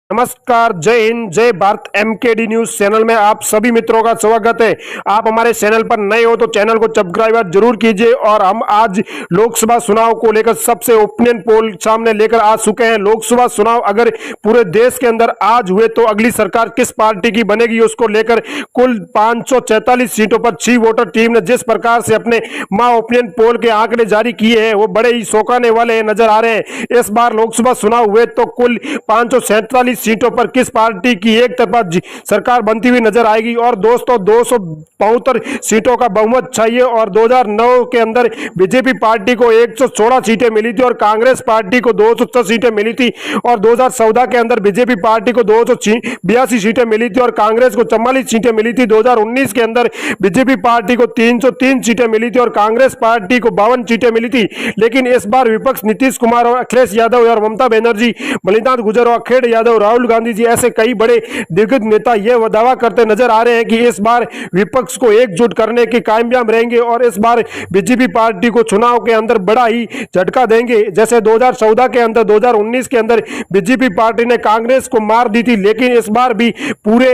नमस्कार, जय हिंद, जय भारत। एमकेडी न्यूज चैनल में आप सभी मित्रों का स्वागत है। आप हमारे चैनल पर नए हो तो चैनल को सब्सक्राइब जरूर कीजिए। और हम आज लोकसभा चुनाव को लेकर सबसे ओपिनियन पोल सामने लेकर आ चुके हैं। लोकसभा चुनाव अगर पूरे देश के अंदर आज हुए तो अगली सरकार किस पार्टी की बनेगी, उसको लेकर कुल 544 सीटों पर 6 वोटर टीम ने जिस प्रकार से अपने मां ओपिनियन पोल के आंकड़े जारी किए हैं वो बड़े ही चौंकाने वाले नजर आ रहे हैं। इस बार लोकसभा चुनाव हुए तो कुल 547 सीटों पर किस पार्टी की एक तरफा सरकार बनती हुई नजर आएगी। और दोस्तों 272 सीटों का बहुमत चाहिए। और 2009 के अंदर बीजेपी पार्टी को 116 सीटें मिली थी और कांग्रेस पार्टी को 206 सीटें मिली थी। और 2014 के अंदर बीजेपी पार्टी को 282 सीटें मिली थी और कांग्रेस को 44 सीटें मिली थी। 2019 के अंदर बीजेपी पार्टी को 303 सीटें मिली थी और कांग्रेस पार्टी को 52 सीटें मिली थी। लेकिन इस बार विपक्ष नीतीश कुमार और अखिलेश यादव और ममता बनर्जी, मल्लिनाथ गुर्जर और अखिलेश यादव, राहुल गांधी जी, ऐसे कई बड़े दिग्गज नेता यह दावा करते नजर आ रहे हैं कि इस बार विपक्ष को एकजुट करने के कामयाब रहेंगे और इस बार बीजेपी पार्टी को चुनाव के अंदर बड़ा ही झटका देंगे। जैसे 2014 के अंदर, 2019 के अंदर बीजेपी पार्टी ने कांग्रेस को मार दी थी, लेकिन इस बार भी पूरे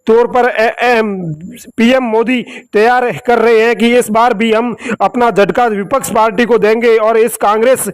तौर पर पीएम मोदी तैयार कर रहे हैं कि इस बार भी हम अपना झटका विपक्ष पार्टी को देंगे और इस कांग्रेस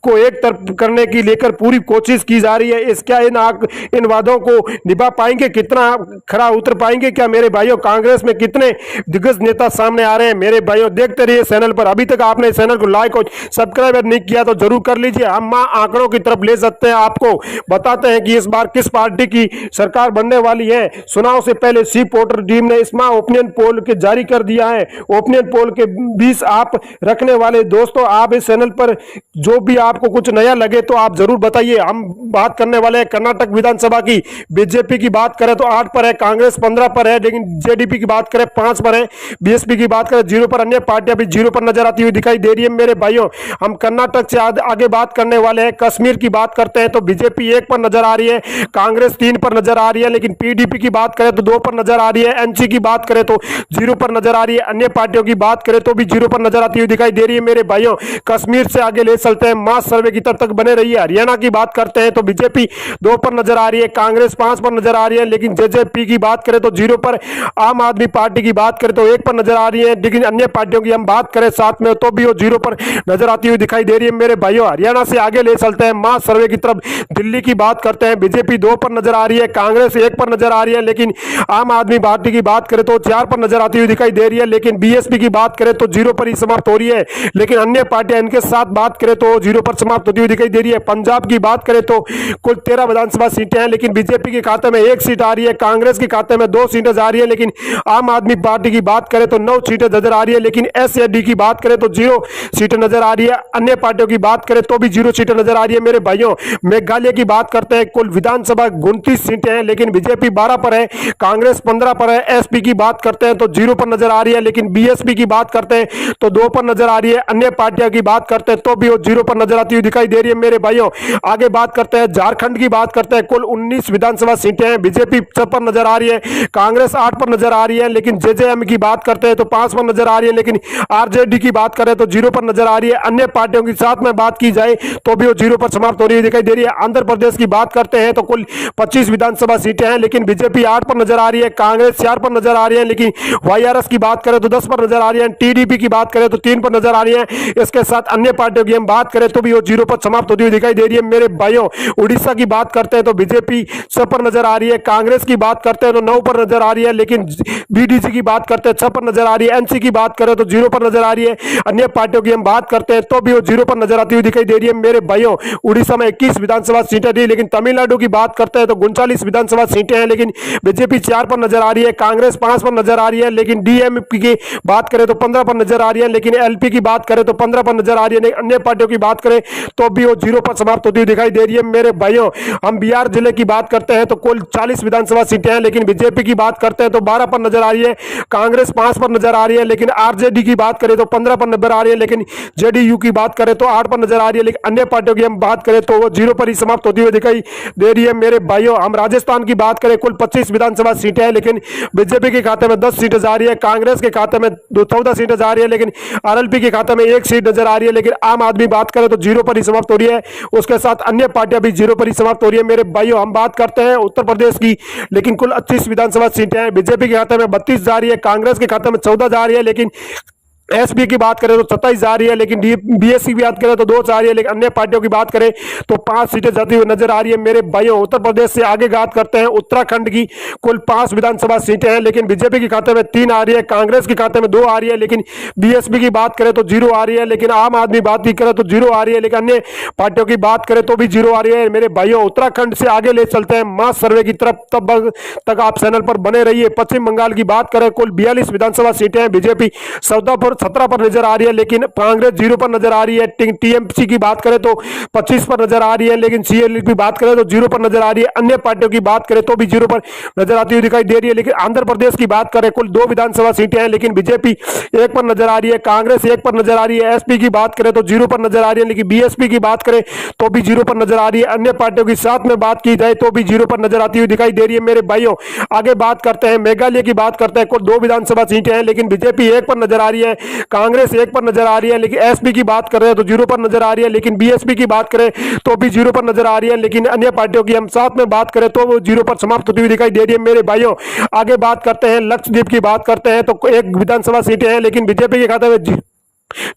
को एक तरफ करने की लेकर पूरी कोशिश की जा रही है। इस क्या इन वादों को निभा पाएंगे, कितना खरा उतर पाएंगे क्या मेरे भाइयों? कांग्रेस में कितने दिग्गज नेता सामने आ रहे हैं मेरे भाइयों, देखते रहिए चैनल पर। अभी तक आपने चैनल को लाइक और सब्सक्राइब नहीं किया तो जरूर कर लीजिए। हम आंकड़ों की तरफ ले सकते हैं, आपको बताते हैं कि इस बार किस पार्टी की सरकार बनने वाली है। चुनाव से पहले सी पोर्टर टीम ने इस माह ओपिनियन पोल के जारी कर दिया है। ओपिनियन पोल के 20 आप रखने वाले दोस्तों, आप इस चैनल पर जो भी आपको कुछ नया लगे तो आप जरूर बताइए। हम बात करने वाले हैं कर्नाटक विधानसभा की। बीजेपी की बात करें तो 8 पर है, कांग्रेस 15 पर है, लेकिन जेडीपी की बात करें 5 पर है, बीएसपी की बात करें 0 पर। अन्य पार्टियां भी 0 पर नजर आती हुई दिखाई दे रही है मेरे भाइयों। हम कर्नाटक से आगे बात करने वाले हैं। कश्मीर की बात करते हैं तो बीजेपी 1 पर नजर आ रही है, कांग्रेस 3 पर नजर आ रही है, लेकिन पीडीपी की बात करें तो 2 पर नजर आ रही है, एनसी की बात करें तो 0 पर नजर आ रही है, अन्य पार्टियों की बात करें तो भी 0 पर नजर आती हुई दिखाई दे रही है मेरे भाइयों। कश्मीर से आगे ले चलते हैं, मास सर्वे की तक बने रही है। हरियाणा की बात करते हैं तो बीजेपी 2 पर नजर आ रही है, कांग्रेस 5 पर नजर आ रही है, लेकिन जेजेपी की बात करें तो 0 पर। आम आदमी पार्टी की बात करें तो 1 पर नजर आ रही है, लेकिन अन्य पार्टियों की हम बात करें साथ में तो भी वो 0 पर नजर आती हुई दिखाई दे रही है मेरे भाइयों। हरियाणा से आगे ले चलते हैं, मास सर्वे की तरफ दिल्ली की बात करते हैं। बीजेपी 2 पर नजर आ रही है, कांग्रेस 1 पर नजर आ रही है, लेकिन आम आदमी पार्टी की बात करें तो 4 पर नजर आती हुई दिखाई दे रही है, लेकिन बीएसपी की बात करें तो 0 पर ही समाप्त हो रही है, लेकिन अन्य पार्टियां इनके साथ बात करें तो 0 पर समाप्त होती हुई दिखाई दे रही है। पंजाब की बात करें तो कुल 13 विधानसभा सीटें हैं, लेकिन बीजेपी के खाते में 1 सीट आ रही है, कांग्रेस के खाते में 2 सीटें जा रही है, लेकिन आम आदमी पार्टी की बात करें तो 9 सीटें नजर आ रही है, लेकिन एसएडी की बात करें तो 0 सीटें नजर आ रही है। अन्य पार्टियों की बात करें तो भी 0 सीटें नजर आ रही है मेरे भाइयों। मेघालय की बात करते हैं, कुल विधानसभा 29 सीटें हैं, लेकिन बीजेपी 12 पर है, कांग्रेस 15 पर है। एसपी की बात करते हैं तो 0 पर नजर आ रही है, लेकिन बीएसपी की बात करते हैं तो 2 पर नजर आ रही है। अन्य पार्टियों की बात करते हैं तो भी वो 0 पर नजर आती हुई दिखाई दे रही है मेरे भाइयों। आगे बात करते हैं झारखंड की बात करते हैं, कुल 19 विधानसभा सीटें हैं, बीजेपी 6 पर नजर आ रही है, कांग्रेस 8 पर नजर आ रही है, लेकिन जेजेएम की बात करते हैं तो 5 पर नजर आ रही है, लेकिन आरजेडी की बात करें तो 0 पर नजर आ रही है। अन्य पार्टियों के साथ में बात की जाए तो भी वो 0 पर समाप्त हो रही दिखाई दे रही है। आंध्र प्रदेश की बात करते हैं तो कुल 25 विधानसभा सीटें हैं, लेकिन बीजेपी 8 पर नजर आ रही है, कांग्रेस 4 पर नजर आ रही है, लेकिन वाईआरएस की बात करें तो 10 पर नजर आ रही है, टीडीपी की बात करें तो 3 पर नजर आ रही है। इसके साथ अन्य पार्टियों की हम बात करें तो भी वो 0 पर समाप्त होती हुई दिखाई दे रही है मेरे भाइयों। उड़ीसा की बात करते हैं तो बीजेपी 6 पर नजर आ रही है, कांग्रेस की बात करते हैं तो 9 पर नजर आ रही है, लेकिन बीडीसी की बात करते हैं 6 पर नजर आ रही है, एनसी की बात करें तो 0 पर नजर आ रही है। अन्य पार्टियों की हम बात करते हैं तो भी वो 0 पर नजर आती हुई दिखाई दे रही है मेरे भाइयों। उड़ीसा में 21 विधानसभा सीटें थी, लेकिन तमिलनाडु की बात करते हैं तो 39 विधानसभा सीटें हैं, लेकिन बीजेपी 4 पर नजर आ रही है, कांग्रेस 5 पर नजर आ रही है, लेकिन डीएमपी की बात करें तो 15 पर नजर आ रही है, लेकिन एलपी की बात करें तो 15 पर नजर आ रही है। अन्य पार्टियों की बात करें तो भी वो 0 पर समाप्त होती हुई दिखाई दे रही है मेरे भाइयों। हम बिहार जिले की बात करते हैं तो कुल 40 विधानसभा सीटें हैं, लेकिन बीजेपी की बात करते हैं तो 12 पर नजर आ रही है, कांग्रेस 5 पर नजर आ रही है, लेकिन आरजेडी की बात करें तो 15 पर नजर आ रही है, लेकिन जेडीयू की बात करें तो 8 पर नजर आ रही है, लेकिन अन्य पार्टियों की हम बात करें तो वो 0 पर ही समाप्त होती हुई दिखाई दे रही है मेरे भाइयों। हम राजस्थान की बात करें, कुल 25 विधानसभा सीटें हैं, लेकिन बीजेपी के खाते में 10 सीटें जा रही है, कांग्रेस के खाते में 14 सीटें जा रही है, लेकिन आरएलपी के खाते में 1 सीट नजर आ रही है, लेकिन आम आदमी बात करें तो जीरो पर ही समाप्त हो रही है, उसके साथ अन्य पार्टियां भी जीरो पर ही समाप्त हो रही है। मेरे भाइयों, हम बात करते हैं उत्तर प्रदेश की, लेकिन कुल 28 विधानसभा सीटें हैं। बीजेपी के खाते में 32 जा रही है, कांग्रेस के खाते में 14 जा रही है, लेकिन एसपी की बात करें तो 27 जा रही है, लेकिन बीएसपी की बात करें तो 2 जा रही है, लेकिन अन्य पार्टियों की बात करें तो 5 सीटें जाती हुई नजर आ रही है। मेरे भाइयों, उत्तर प्रदेश से आगे बात करते हैं उत्तराखंड की। कुल 5 विधानसभा सीटें हैं, लेकिन बीजेपी के खाते में 3 आ रही है, कांग्रेस के खाते में 2 आ रही है, लेकिन बीएसपी की बात करें तो 0 आ रही है, लेकिन आम आदमी बात भी करें तो 0 आ रही है, लेकिन अन्य पार्टियों की बात करें तो भी 0 आ रही है। मेरे भाइयों, उत्तराखंड से आगे ले चलते हैं मास सर्वे की तरफ, तब तक आप चैनल पर बने रहिए। पश्चिम बंगाल की बात करें, कुल 42 विधानसभा सीटें हैं, बीजेपी 17 पर नजर आ रही है, लेकिन कांग्रेस 0 पर नजर आ रही है। टीएमसी की बात करें तो 25 पर नजर आ रही है, लेकिन सीएल की बात करें तो 0 पर नजर आ रही है। अन्य पार्टियों की बात करें तो भी 0 पर नजर आती हुई दिखाई दे रही है। लेकिन आंध्र प्रदेश की बात करें, कुल 2 विधानसभा सीटें हैं, लेकिन बीजेपी 1 पर नजर आ रही है, कांग्रेस 1 पर नजर आ रही है। एसपी की बात करें तो 0 पर नजर आ रही है, लेकिन बीएसपी की बात करें तो भी 0 पर नजर आ रही है। अन्य पार्टियों की साथ में बात की जाए तो भी 0 पर नजर आती हुई दिखाई दे रही है। मेरे भाइयों, आगे बात करते हैं मेघालय की बात करते हैं। कुल 2 विधानसभा सीटें हैं, लेकिन बीजेपी 1 पर नजर आ रही है, कांग्रेस 1 पर नजर आ रही है, लेकिन एसपी की बात कर रहे हैं तो 0 पर नजर आ रही है, लेकिन बीएसपी की बात करें तो भी 0 पर नजर आ रही है, लेकिन अन्य पार्टियों की हम साथ में बात करें तो वो 0 पर समाप्त होती हुई दिखाई दे रही है। मेरे भाइयों, आगे बात करते हैं लक्षद्वीप की बात करते हैं तो 1 विधानसभा सीटें हैं, लेकिन बीजेपी के खाते में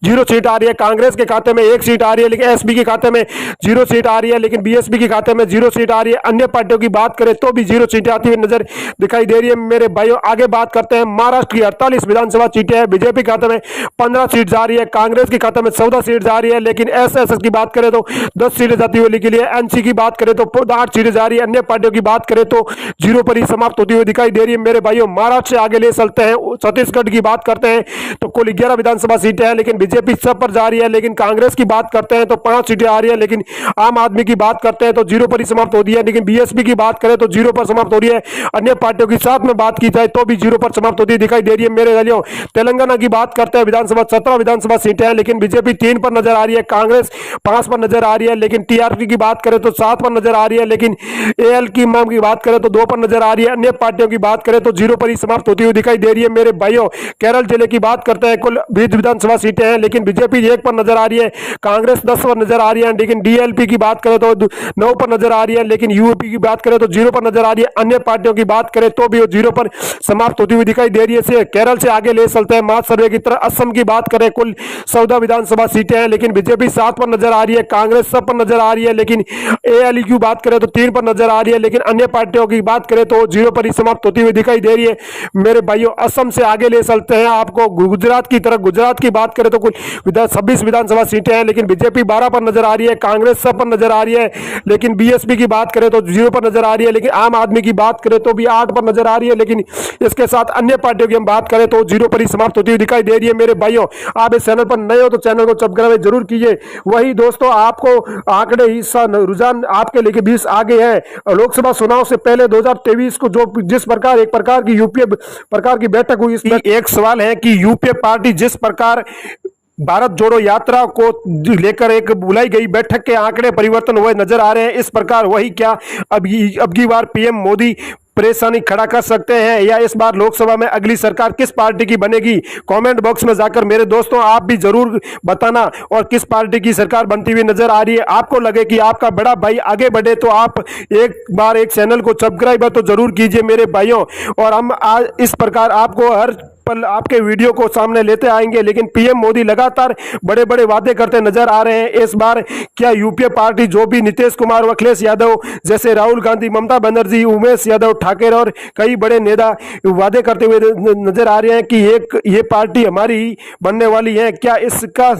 0 सीट आ रही है, कांग्रेस के खाते में 1 सीट आ रही है, लेकिन एसपी के खाते में 0 सीट आ रही है, लेकिन बीएसपी के खाते में 0 सीट आ रही है। अन्य पार्टियों की बात करें तो भी 0 सीटें आती हुई नजर दिखाई दे रही है। मेरे भाइयों, आगे बात करते हैं महाराष्ट्र की 48 विधानसभा सीटें हैं, बीजेपी के खाते में 15 सीट जा रही है, कांग्रेस के खाते में 14 सीट जा रही है, लेकिन एसएसएस की बात करें तो 10 सीटें जाती हुई लिखी है। एनसी की बात करें तो 8 सीटें जा रही है। अन्य पार्टियों की बात करें तो 0 पर ही समाप्त होती हुई दिखाई दे रही है। मेरे भाइयों, महाराष्ट्र से आगे ले चलते हैं, छत्तीसगढ़ की बात करते हैं तो कुल 11 विधानसभा सीटें हैं, लेकिन बीजेपी पर जा रही है, लेकिन कांग्रेस की बात करते हैं तो 5 सीटें आ रही है, लेकिन आम आदमी की बात करते हैं तो 0 पर ही समाप्त होती है, लेकिन बीएसपी की बात करें तो 0 पर समाप्त हो रही है। अन्य पार्टियों की साथ में बात की जाए तो भी 0 पर समाप्त होती दिखाई दे रही है। मेरे भाइयों, तेलंगाना की बात करते हैं, विधानसभा 17 विधानसभा सीटें हैं, लेकिन बीजेपी 3 पर नजर आ रही है, कांग्रेस 5 पर नजर आ रही है, लेकिन टीआरपी की बात करें तो 7 पर नजर आ रही है, लेकिन एएल की मांग की बात करें तो 2 पर नजर आ रही है। अन्य पार्टियों की बात करें तो 0 पर ही समाप्त होती हुई दिखाई दे रही है। मेरे भाइयों, केरल जिले की बात करते हैं, कुल 20 विधानसभा सीटें हैं, लेकिन बीजेपी 1 पर नजर आ रही है, कांग्रेस 10 पर नजर आ रही है, लेकिन डीएलपी की बात करें तो 9 पर नजर आ रही है, लेकिन यूपी की बात करें तो 0 पर नजर आ रही है। अन्य पार्टियों की बात करें तो भी वो 0 पर समाप्त होती हुई दिखाई दे रही है। केरल से आगे ले चलते हैं मास सर्वे की तरह। असम की बात करें, कुल 14 विधानसभा सीटें हैं, लेकिन बीजेपी 7 पर नजर आ रही है, कांग्रेस 7 पर नजर आ रही है, लेकिन एएलयू की बात करें तो 3 पर नजर आ रही है, लेकिन अन्य पार्टियों की बात करें तो 0 पर ही समाप्त होती हुई दिखाई दे रही है। मेरे भाइयों, असम से आगे ले चलते हैं आपको गुजरात की तरफ। गुजरात की बात करें तो कुल 26 विधानसभा सीटें हैं, लेकिन बीजेपी 12 पर नजर आ रही है, कांग्रेस 7 पर नजर आ रही है, लेकिन बीएसपी की बात करें तो 0 पर नजर आ रही है, लेकिन आम आदमी की बात करें तो भी 8 पर नजर आ रही है, लेकिन इसके साथ अन्य पार्टियों की हम बात करें तो 0 पर ही समाप्त होती हुई दिखाई दे रही है। मेरे भाइयों, आप इस चैनल पर नए हो तो चैनल को सब्सक्राइब जरूर कीजिए। वही दोस्तों, आपको आंकड़े हिस्सा रुझान आपके लेके 20 आगे है। लोकसभा चुनाव से पहले 2023 को जो जिस प्रकार एक प्रकार की यूपीए प्रकार की बैठक हुई, इसमें एक सवाल है कि यूपीए पार्टी जिस प्रकार भारत जोड़ो यात्रा को लेकर एक बुलाई गई बैठक के आंकड़े परिवर्तन हुए नजर आ रहे हैं, इस प्रकार वही क्या अब की बार पीएम मोदी परेशानी खड़ा कर सकते हैं, या इस बार लोकसभा में अगली सरकार किस पार्टी की बनेगी? कमेंट बॉक्स में जाकर मेरे दोस्तों आप भी जरूर बताना, और किस पार्टी की सरकार बनती हुई नजर आ रही है। आपको लगे कि आपका बड़ा भाई आगे बढ़े तो आप एक बार एक चैनल को सब्सक्राइब तो जरूर कीजिए मेरे भाइयों। और हम आज इस प्रकार आपको हर पल आपके वीडियो को सामने लेते आएंगे, लेकिन पीएम मोदी लगातार बड़े बड़े वादे करते नजर आ रहे हैं। इस बार क्या यूपीए पार्टी जो भी नीतीश कुमार, अखिलेश यादव जैसे राहुल गांधी, ममता बनर्जी, उमेश यादव ठाकरे और कई बड़े नेता वादे करते हुए नजर आ रहे हैं कि एक ये पार्टी हमारी ही बनने वाली है, क्या इसका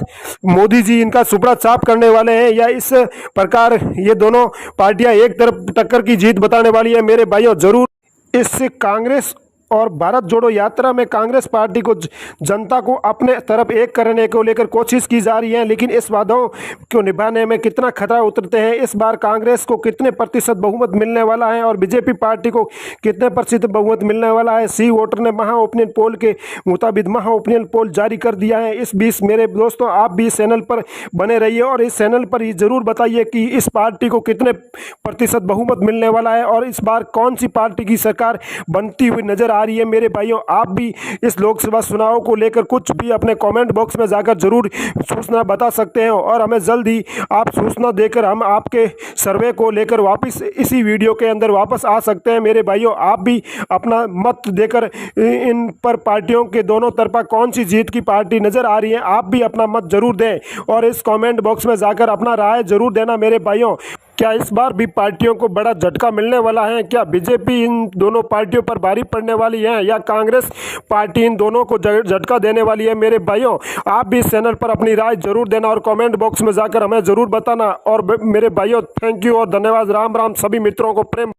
मोदी जी इनका सुपड़ा साफ करने वाले हैं, या इस प्रकार ये दोनों पार्टियां एक तरफ टक्कर की जीत बताने वाली है? मेरे भाइयों, जरूर इससे कांग्रेस और भारत जोड़ो यात्रा में कांग्रेस पार्टी को जनता को अपने तरफ एक करने को लेकर कोशिश की जा रही है, लेकिन इस वादों को निभाने में कितना खतरा उतरते हैं, इस बार कांग्रेस को कितने प्रतिशत बहुमत मिलने वाला है और बीजेपी पार्टी को कितने प्रतिशत बहुमत मिलने वाला है? सी वोटर ने महा ओपिनियन पोल के मुताबिक महा ओपिनियन पोल जारी कर दिया है। इस बीच मेरे दोस्तों, आप भी इस चैनल पर बने रहिए और इस चैनल पर ही जरूर बताइए कि इस पार्टी को कितने प्रतिशत बहुमत मिलने वाला है और इस बार कौन सी पार्टी की सरकार बनती हुई नजर आ आ रही है मेरे भाइयों। आप भी इस लोकसभा चुनाव को लेकर कुछ भी अपने कमेंट बॉक्स में जाकर जरूर सूचना बता सकते हैं और हमें जल्द ही आप सूचना देकर हम आपके सर्वे को लेकर वापस इसी वीडियो के अंदर वापस आ सकते हैं मेरे भाइयों। आप भी अपना मत देकर इन पर पार्टियों के दोनों तरफा कौन सी जीत की पार्टी नजर आ रही है, आप भी अपना मत जरूर दें और इस कमेंट बॉक्स में जाकर अपना राय जरूर देना मेरे भाइयों। क्या इस बार भी पार्टियों को बड़ा झटका मिलने वाला है? क्या बीजेपी इन दोनों पार्टियों पर भारी पड़ने वाली है या कांग्रेस पार्टी इन दोनों को झटका देने वाली है मेरे भाइयों? आप भी इस चैनल पर अपनी राय जरूर देना और कमेंट बॉक्स में जाकर हमें जरूर बताना। और मेरे भाइयों थैंक यू और धन्यवाद। राम राम, सभी मित्रों को प्रेम।